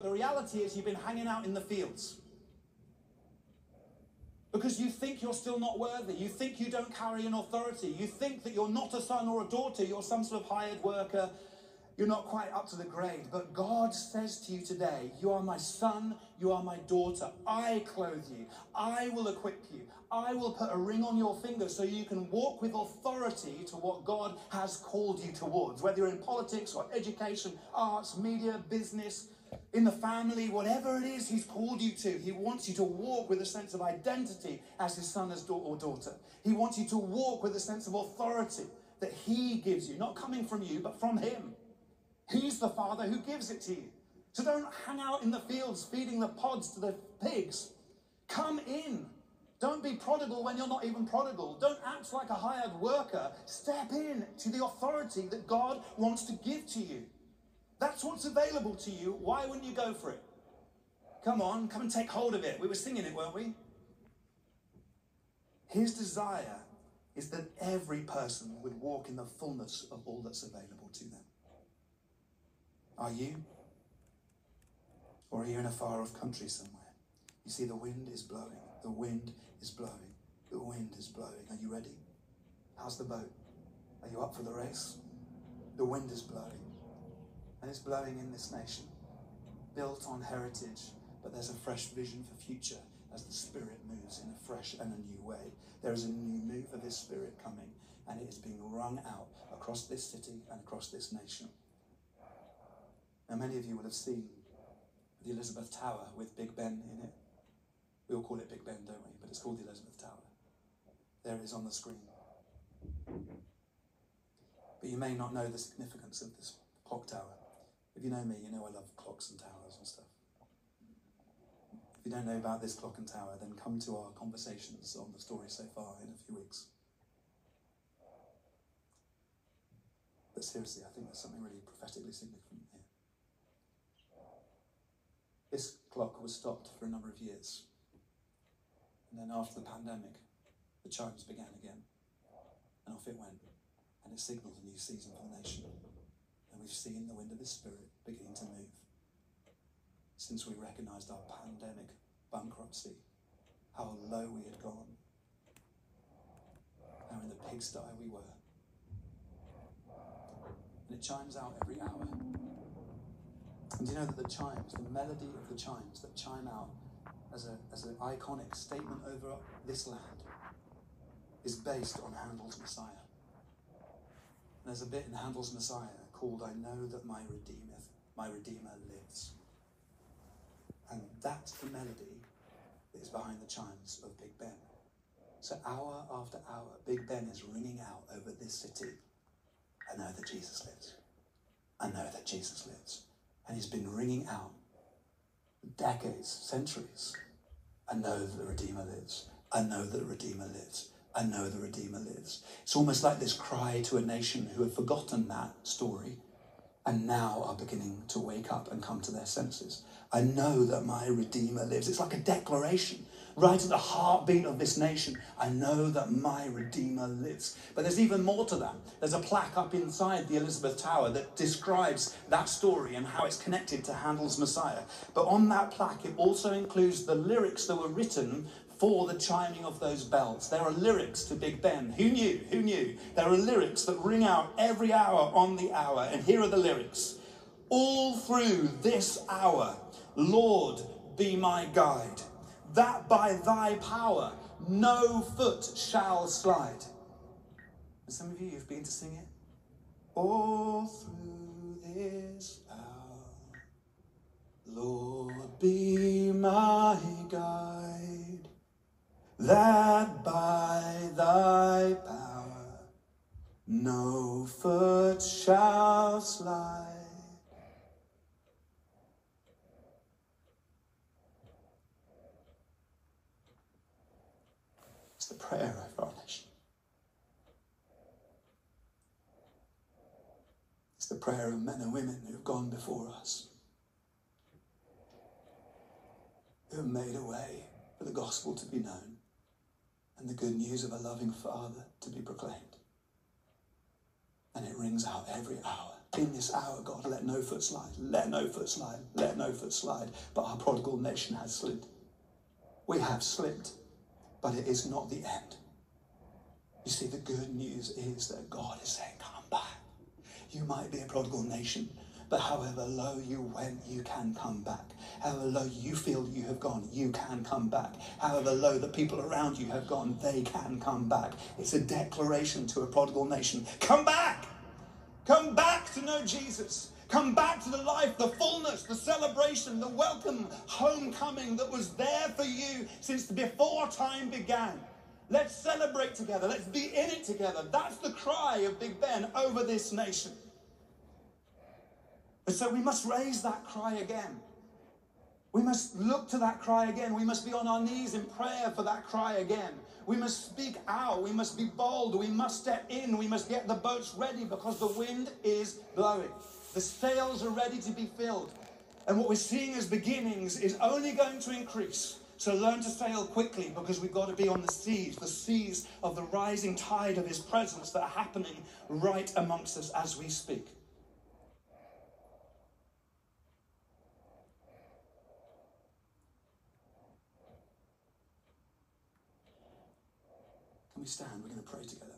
The reality is you've been hanging out in the fields because you think you're still not worthy. You think you don't carry an authority. You think that you're not a son or a daughter. You're some sort of hired worker. You're not quite up to the grade. But God says to you today, you are my son, you are my daughter. I clothe you. I will equip you. I will put a ring on your finger so you can walk with authority to what God has called you towards. Whether you're in politics or education, arts, media, business, in the family, whatever it is he's called you to, he wants you to walk with a sense of identity as his son or daughter. He wants you to walk with a sense of authority that he gives you, not coming from you, but from him. He's the Father who gives it to you. So don't hang out in the fields feeding the pods to the pigs. Come in. Don't be prodigal when you're not even prodigal. Don't act like a hired worker. Step in to the authority that God wants to give to you. That's what's available to you. Why wouldn't you go for it? Come on, come and take hold of it. We were singing it, weren't we? His desire is that every person would walk in the fullness of all that's available to them. Are you? Or are you in a far-off country somewhere? You see, the wind is blowing. The wind is blowing. The wind is blowing. Are you ready? How's the boat? Are you up for the race? The wind is blowing. And it's blowing in this nation, built on heritage, but there's a fresh vision for future as the Spirit moves in a fresh and a new way. There is a new move of his Spirit coming, and it is being wrung out across this city and across this nation. Now, many of you will have seen the Elizabeth Tower with Big Ben in it. We all call it Big Ben, don't we? But it's called the Elizabeth Tower. There it is on the screen. But you may not know the significance of this clock tower. If you know me, you know I love clocks and towers and stuff. If you don't know about this clock and tower, then come to our conversations on the story so far in a few weeks. But seriously, I think there's something really prophetically significant here. This clock was stopped for a number of years. And then after the pandemic, the chimes began again. And off it went. And it signalled a new season for the nation. And we've seen the wind of the Spirit beginning to move. Since we recognised our pandemic bankruptcy, how low we had gone, how in the pigsty we were. And it chimes out every hour. And do you know that the chimes, the melody of the chimes that chime out as an iconic statement over this land is based on Handel's Messiah. And there's a bit in Handel's Messiah called I Know That My Redeemer Lives. And that's the melody that is behind the chimes of Big Ben. So hour after hour, Big Ben is ringing out over this city. I know that Jesus lives. I know that Jesus lives. And he's been ringing out decades, centuries. I know that the Redeemer lives. I know that the Redeemer lives. I know the Redeemer lives. It's almost like this cry to a nation who had forgotten that story and now are beginning to wake up and come to their senses. I know that my Redeemer lives. It's like a declaration right at the heartbeat of this nation. I know that my Redeemer lives. But there's even more to that. There's a plaque up inside the Elizabeth Tower that describes that story and how it's connected to Handel's Messiah. But on that plaque, it also includes the lyrics that were written for the chiming of those bells. There are lyrics to Big Ben. Who knew? Who knew? There are lyrics that ring out every hour on the hour. And here are the lyrics. All through this hour, Lord, be my guide, that by thy power no foot shall slide. And some of you have been to sing it. All through this hour, Lord, be my guide, that by thy power no foot shall slide. It's the prayer of our nation. It's the prayer of men and women who have gone before us, who have made a way for the gospel to be known and the good news of a loving Father to be proclaimed. And it rings out every hour. In this hour, God, let no foot slide, let no foot slide, let no foot slide. But our prodigal nation has slipped. We have slipped, but it is not the end. You see, the good news is that God is saying, come back. You might be a prodigal nation, but however low you went, you can come back. However low you feel you have gone, you can come back. However low the people around you have gone, they can come back. It's a declaration to a prodigal nation. Come back! Come back to know Jesus. Come back to the life, the fullness, the celebration, the welcome, homecoming that was there for you since before time began. Let's celebrate together. Let's be in it together. That's the cry of Big Ben over this nation. And so we must raise that cry again. We must look to that cry again. We must be on our knees in prayer for that cry again. We must speak out. We must be bold. We must step in. We must get the boats ready because the wind is blowing. The sails are ready to be filled. And what we're seeing as beginnings is only going to increase. So learn to sail quickly because we've got to be on the seas of the rising tide of his presence that are happening right amongst us as we speak. Can we stand? We're going to pray together.